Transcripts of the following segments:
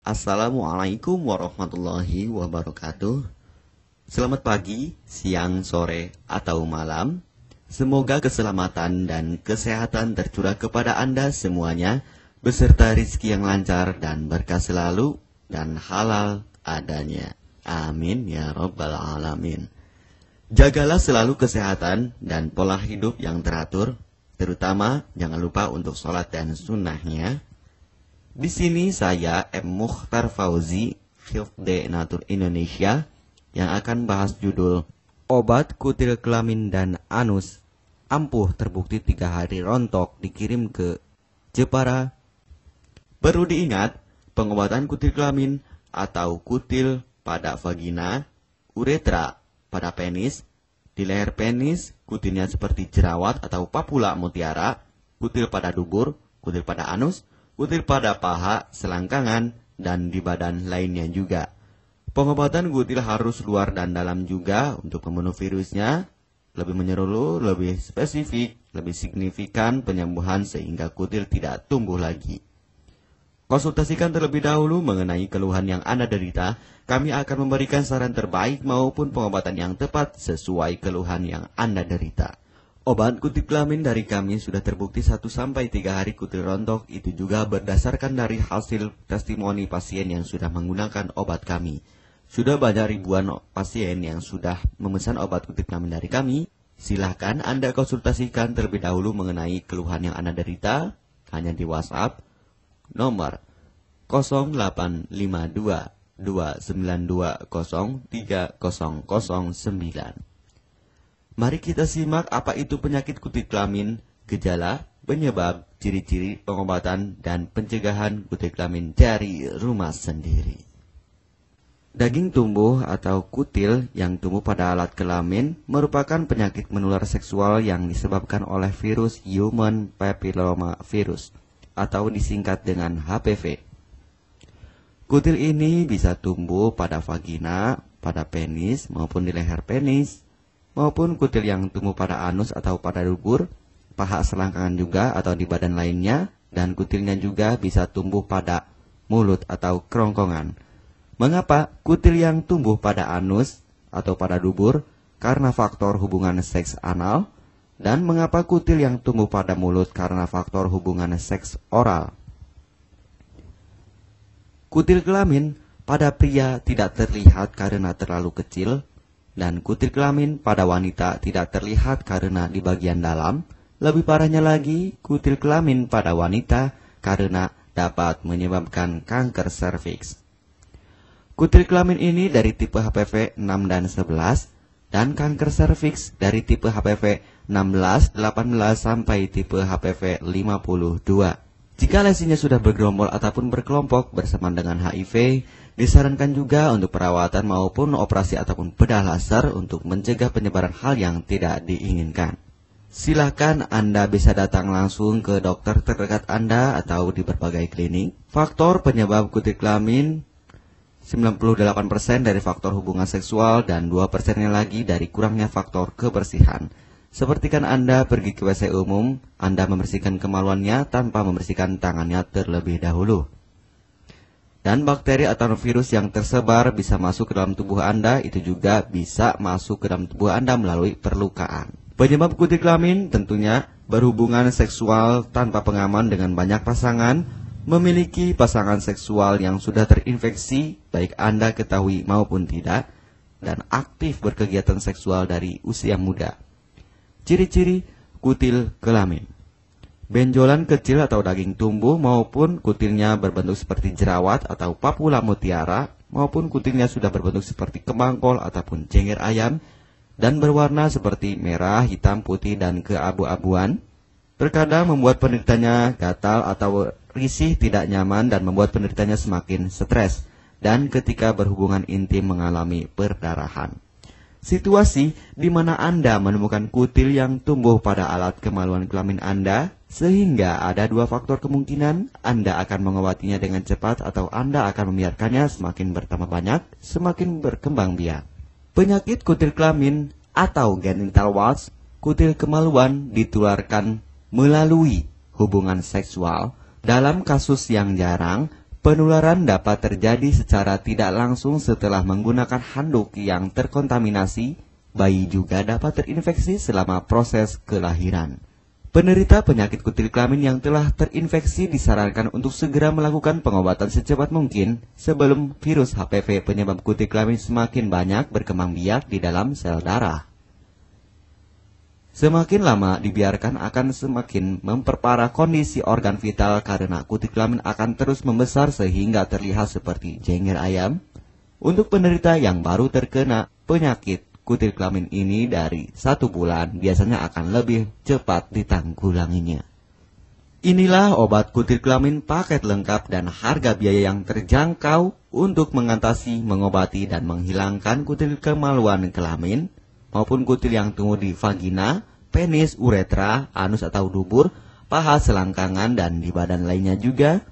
Assalamualaikum warahmatullahi wabarakatuh. Selamat pagi, siang, sore, atau malam. Semoga keselamatan dan kesehatan tercurah kepada Anda semuanya, beserta rizki yang lancar dan berkah selalu, dan halal adanya. Amin ya rabbal alamin. Jagalah selalu kesehatan dan pola hidup yang teratur, terutama jangan lupa untuk sholat dan sunnahnya. Di sini saya M. Mukhtar Fauzi, Hifdz Natur Indonesia, yang akan bahas judul Obat Kutil Kelamin dan Anus ampuh terbukti 3 hari rontok dikirim ke Jepara. Perlu diingat, pengobatan kutil kelamin atau kutil pada vagina, uretra pada penis, di leher penis, kutilnya seperti jerawat atau papula mutiara, kutil pada dubur, kutil pada anus, kutil pada paha, selangkangan, dan di badan lainnya juga. Pengobatan kutil harus luar dan dalam juga untuk membunuh virusnya, lebih menyeluruh, lebih spesifik, lebih signifikan penyembuhan sehingga kutil tidak tumbuh lagi. Konsultasikan terlebih dahulu mengenai keluhan yang Anda derita, kami akan memberikan saran terbaik maupun pengobatan yang tepat sesuai keluhan yang Anda derita. Obat kutil kelamin dari kami sudah terbukti 1-3 hari kutil rontok, itu juga berdasarkan dari hasil testimoni pasien yang sudah menggunakan obat kami. Sudah banyak ribuan pasien yang sudah memesan obat kutil kelamin dari kami. Silahkan Anda konsultasikan terlebih dahulu mengenai keluhan yang Anda derita, hanya di WhatsApp nomor 0852 292 03009. Mari kita simak apa itu penyakit kutil kelamin, gejala, penyebab, ciri-ciri, pengobatan, dan pencegahan kutil kelamin dari rumah sendiri. Daging tumbuh atau kutil yang tumbuh pada alat kelamin merupakan penyakit menular seksual yang disebabkan oleh virus Human Papilloma Virus atau disingkat dengan HPV. Kutil ini bisa tumbuh pada vagina, pada penis maupun di leher penis, maupun kutil yang tumbuh pada anus atau pada dubur, paha selangkangan juga atau di badan lainnya, dan kutilnya juga bisa tumbuh pada mulut atau kerongkongan. Mengapa kutil yang tumbuh pada anus atau pada dubur? Karena faktor hubungan seks anal. Dan mengapa kutil yang tumbuh pada mulut? Karena faktor hubungan seks oral. Kutil kelamin pada pria tidak terlihat karena terlalu kecil, dan kutil kelamin pada wanita tidak terlihat karena di bagian dalam. Lebih parahnya lagi, kutil kelamin pada wanita karena dapat menyebabkan kanker serviks. Kutil kelamin ini dari tipe HPV 6 dan 11, dan kanker serviks dari tipe HPV 16, 18, sampai tipe HPV 52. Jika lesinya sudah bergerombol ataupun berkelompok bersama dengan HIV, disarankan juga untuk perawatan maupun operasi ataupun bedah laser untuk mencegah penyebaran hal yang tidak diinginkan. Silakan Anda bisa datang langsung ke dokter terdekat Anda atau di berbagai klinik. Faktor penyebab kutil kelamin 98% dari faktor hubungan seksual dan 2%-nya lagi dari kurangnya faktor kebersihan. Sepertikan Anda pergi ke WC umum, Anda membersihkan kemaluannya tanpa membersihkan tangannya terlebih dahulu. Dan bakteri atau virus yang tersebar bisa masuk ke dalam tubuh Anda, itu juga bisa masuk ke dalam tubuh Anda melalui perlukaan. Penyebab kutil kelamin tentunya berhubungan seksual tanpa pengaman dengan banyak pasangan, memiliki pasangan seksual yang sudah terinfeksi, baik Anda ketahui maupun tidak, dan aktif berkegiatan seksual dari usia muda. Ciri-ciri kutil kelamin: benjolan kecil atau daging tumbuh maupun kutilnya berbentuk seperti jerawat atau papula mutiara, maupun kutilnya sudah berbentuk seperti kembang kol ataupun cengir ayam, dan berwarna seperti merah, hitam, putih, dan keabu-abuan. Terkadang membuat penderitanya gatal atau risih, tidak nyaman, dan membuat penderitanya semakin stres, dan ketika berhubungan intim mengalami perdarahan. Situasi di mana Anda menemukan kutil yang tumbuh pada alat kemaluan kelamin Anda, sehingga ada 2 faktor kemungkinan: Anda akan mengobatinya dengan cepat atau Anda akan membiarkannya semakin bertambah banyak, semakin berkembang biak. Penyakit kutil kelamin atau genital warts, kutil kemaluan, ditularkan melalui hubungan seksual. Dalam kasus yang jarang, Penularan dapat terjadi secara tidak langsung setelah menggunakan handuk yang terkontaminasi. Bayi juga dapat terinfeksi selama proses kelahiran. Penderita penyakit kutil kelamin yang telah terinfeksi disarankan untuk segera melakukan pengobatan secepat mungkin sebelum virus HPV penyebab kutil kelamin semakin banyak berkembang biak di dalam sel darah. Semakin lama dibiarkan akan semakin memperparah kondisi organ vital karena kutil kelamin akan terus membesar sehingga terlihat seperti jengger ayam. Untuk penderita yang baru terkena penyakit kutil kelamin ini dari 1 bulan biasanya akan lebih cepat ditanggulanginya. Inilah obat kutil kelamin paket lengkap dan harga biaya yang terjangkau untuk mengatasi, mengobati, dan menghilangkan kutil kemaluan kelamin maupun kutil yang tumbuh di vagina, penis, uretra, anus atau dubur, paha, selangkangan, dan di badan lainnya juga.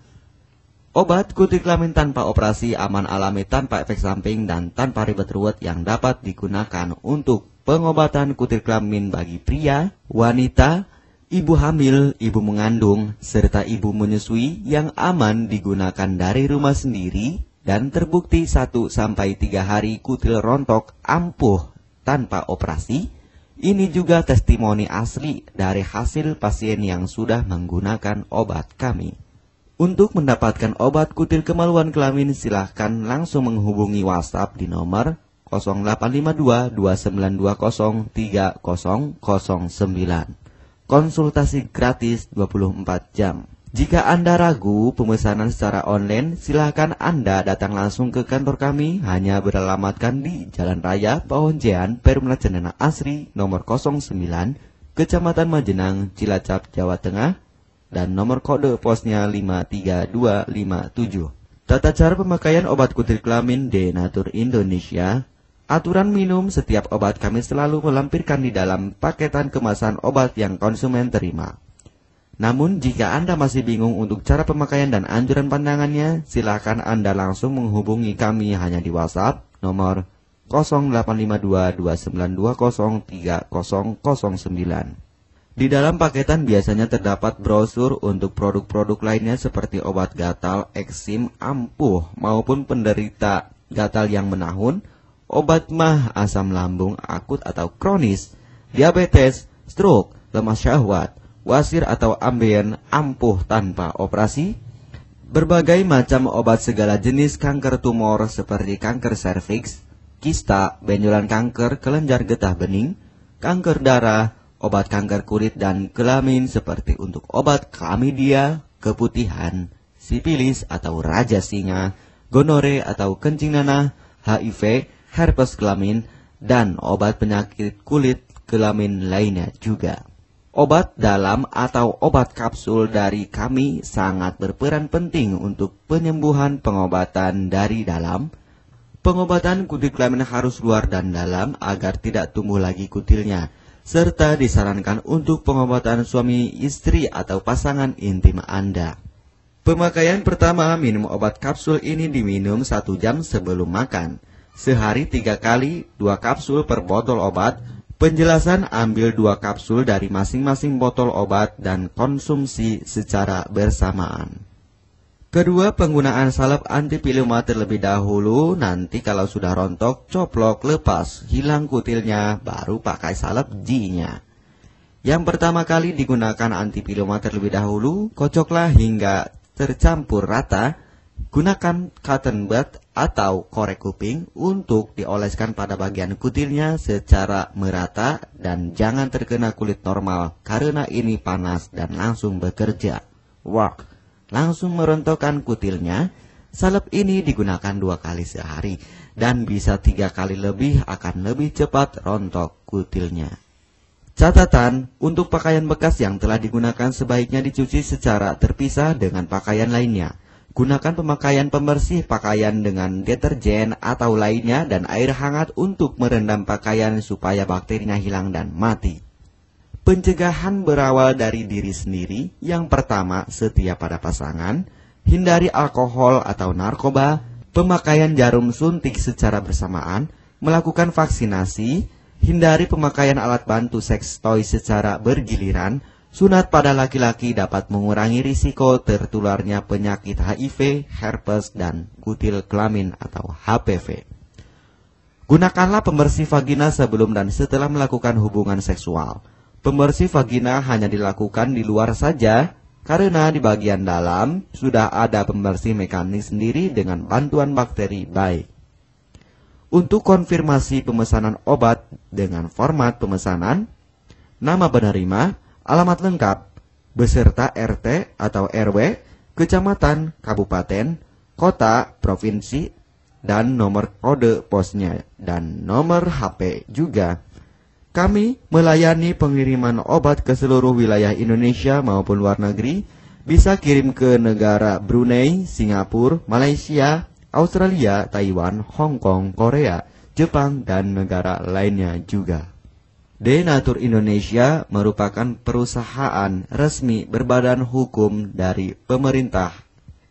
Obat kutil kelamin tanpa operasi, aman, alami, tanpa efek samping, dan tanpa ribet ruwet yang dapat digunakan untuk pengobatan kutil kelamin bagi pria, wanita, ibu hamil, ibu mengandung, serta ibu menyusui yang aman digunakan dari rumah sendiri dan terbukti 1-3 hari kutil rontok ampuh tanpa operasi. Ini juga testimoni asli dari hasil pasien yang sudah menggunakan obat kami. Untuk mendapatkan obat kutil kemaluan kelamin silahkan langsung menghubungi WhatsApp di nomor 0852 2920 3009. Konsultasi gratis 24 jam. Jika Anda ragu pemesanan secara online, silakan Anda datang langsung ke kantor kami, hanya beralamatkan di Jalan Raya Pahonjean, Perumna Cendana Asri, nomor 09, Kecamatan Majenang, Cilacap, Jawa Tengah, dan nomor kode posnya 53257. Tata cara pemakaian obat kutil kelamin Denatur Indonesia. Aturan minum setiap obat kami selalu melampirkan di dalam paketan kemasan obat yang konsumen terima. Namun jika Anda masih bingung untuk cara pemakaian dan anjuran pandangannya, silakan Anda langsung menghubungi kami hanya di WhatsApp nomor 0852 2920 3009. Di dalam paketan biasanya terdapat brosur untuk produk-produk lainnya seperti obat gatal, eksim, ampuh maupun penderita gatal yang menahun, obat mah, asam lambung akut atau kronis, diabetes, stroke, lemah syahwat, wasir atau ambien ampuh tanpa operasi, berbagai macam obat segala jenis kanker tumor seperti kanker serviks, kista, benjolan kanker, kelenjar getah bening, kanker darah, obat kanker kulit dan kelamin seperti untuk obat klamidia, keputihan, sipilis atau raja singa, gonore atau kencing nanah, HIV, herpes kelamin, dan obat penyakit kulit kelamin lainnya juga. Obat dalam atau obat kapsul dari kami sangat berperan penting untuk penyembuhan pengobatan dari dalam. Pengobatan kutil kelamin harus luar dan dalam agar tidak tumbuh lagi kutilnya, serta disarankan untuk pengobatan suami, istri, atau pasangan intim Anda. Pemakaian pertama, minum obat kapsul ini diminum 1 jam sebelum makan. Sehari 3 kali, 2 kapsul per botol obat. Penjelasan, ambil 2 kapsul dari masing-masing botol obat dan konsumsi secara bersamaan. Kedua, penggunaan salep antipiluma terlebih dahulu, nanti kalau sudah rontok, coplok, lepas, hilang kutilnya, baru pakai salep G-nya. Yang pertama kali digunakan antipiluma terlebih dahulu, kocoklah hingga tercampur rata. Gunakan cotton bud atau korek kuping untuk dioleskan pada bagian kutilnya secara merata dan jangan terkena kulit normal karena ini panas dan langsung bekerja. Wah, langsung merontokkan kutilnya. Salep ini digunakan 2 kali sehari dan bisa 3 kali lebih akan lebih cepat rontok kutilnya. Catatan, untuk pakaian bekas yang telah digunakan sebaiknya dicuci secara terpisah dengan pakaian lainnya. Gunakan pemakaian pembersih pakaian dengan deterjen atau lainnya dan air hangat untuk merendam pakaian supaya bakterinya hilang dan mati. Pencegahan berawal dari diri sendiri. Yang pertama, setia pada pasangan, hindari alkohol atau narkoba, pemakaian jarum suntik secara bersamaan, melakukan vaksinasi, hindari pemakaian alat bantu seks toy secara bergiliran, Sunat pada laki-laki dapat mengurangi risiko tertularnya penyakit HIV, herpes, dan kutil kelamin atau HPV. Gunakanlah pembersih vagina sebelum dan setelah melakukan hubungan seksual. Pembersih vagina hanya dilakukan di luar saja, karena di bagian dalam sudah ada pembersih mekanik sendiri dengan bantuan bakteri baik. Untuk konfirmasi pemesanan obat dengan format pemesanan, nama penerima, alamat lengkap, beserta RT atau RW, kecamatan, kabupaten, kota, provinsi, dan nomor kode posnya, dan nomor HP juga. Kami melayani pengiriman obat ke seluruh wilayah Indonesia maupun luar negeri, bisa kirim ke negara Brunei, Singapura, Malaysia, Australia, Taiwan, Hong Kong, Korea, Jepang, dan negara lainnya juga. Denatur Indonesia merupakan perusahaan resmi berbadan hukum dari pemerintah.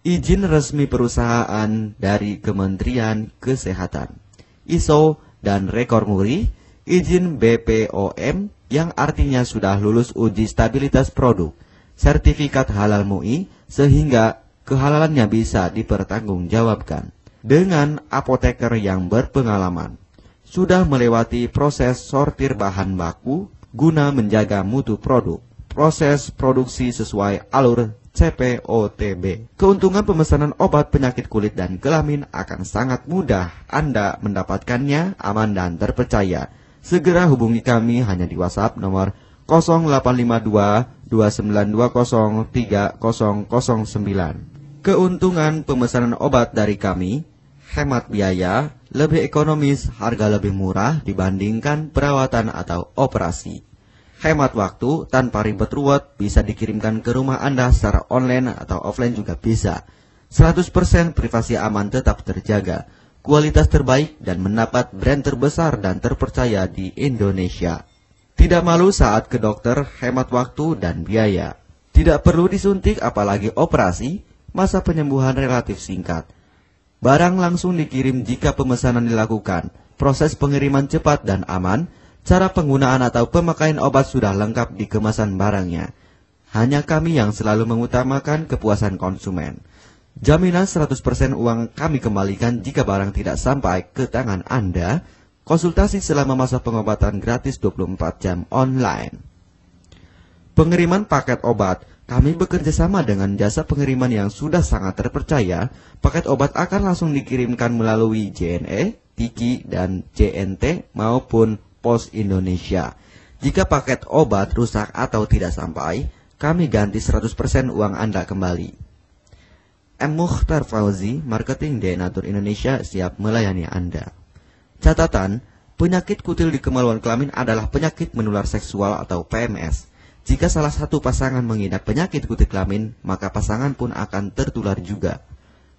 Izin resmi perusahaan dari Kementerian Kesehatan, ISO dan rekor muri, izin BPOM yang artinya sudah lulus uji stabilitas produk, sertifikat halal MUI sehingga kehalalannya bisa dipertanggungjawabkan. Dengan apoteker yang berpengalaman, sudah melewati proses sortir bahan baku guna menjaga mutu produk, proses produksi sesuai alur CPOTB. Keuntungan pemesanan obat penyakit kulit dan kelamin akan sangat mudah. Anda mendapatkannya aman dan terpercaya. Segera hubungi kami hanya di WhatsApp nomor 0852 2920 3009. Keuntungan pemesanan obat dari kami, hemat biaya, lebih ekonomis, harga lebih murah dibandingkan perawatan atau operasi. Hemat waktu tanpa ribet ruwet, bisa dikirimkan ke rumah Anda secara online atau offline juga bisa. 100% privasi aman tetap terjaga, kualitas terbaik dan mendapat brand terbesar dan terpercaya di Indonesia. Tidak malu saat ke dokter, hemat waktu dan biaya. Tidak perlu disuntik apalagi operasi, masa penyembuhan relatif singkat. Barang langsung dikirim jika pemesanan dilakukan, proses pengiriman cepat dan aman. Cara penggunaan atau pemakaian obat sudah lengkap di kemasan barangnya. Hanya kami yang selalu mengutamakan kepuasan konsumen. Jaminan 100% uang kami kembalikan jika barang tidak sampai ke tangan Anda. Konsultasi selama masa pengobatan gratis 24 jam online. Pengiriman paket obat. Kami bekerja sama dengan jasa pengiriman yang sudah sangat terpercaya. Paket obat akan langsung dikirimkan melalui JNE, Tiki, dan JNT maupun Pos Indonesia. Jika paket obat rusak atau tidak sampai, kami ganti 100% uang Anda kembali. M. Mukhtar Fauzi, Marketing Denatur Indonesia, siap melayani Anda. Catatan, penyakit kutil di kemaluan kelamin adalah penyakit menular seksual atau PMS. Jika salah satu pasangan mengidap penyakit kutil kelamin, maka pasangan pun akan tertular juga.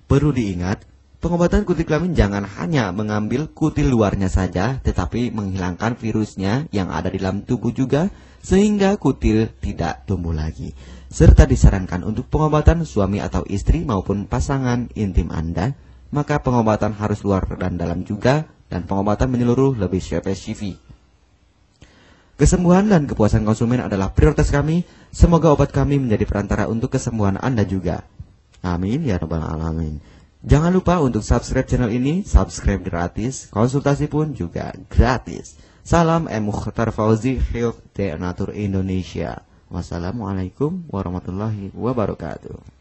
Perlu diingat, pengobatan kutil kelamin jangan hanya mengambil kutil luarnya saja, tetapi menghilangkan virusnya yang ada di dalam tubuh juga, sehingga kutil tidak tumbuh lagi. Serta disarankan untuk pengobatan suami atau istri maupun pasangan intim Anda, maka pengobatan harus luar dan dalam juga, dan pengobatan menyeluruh lebih spesifik. Kesembuhan dan kepuasan konsumen adalah prioritas kami. Semoga obat kami menjadi perantara untuk kesembuhan Anda juga. Amin ya rabbal alamin. Jangan lupa untuk subscribe channel ini, subscribe gratis, konsultasi pun juga gratis. Salam M. Mukhtar Fauzi, Health Denatur Indonesia. Wassalamualaikum warahmatullahi wabarakatuh.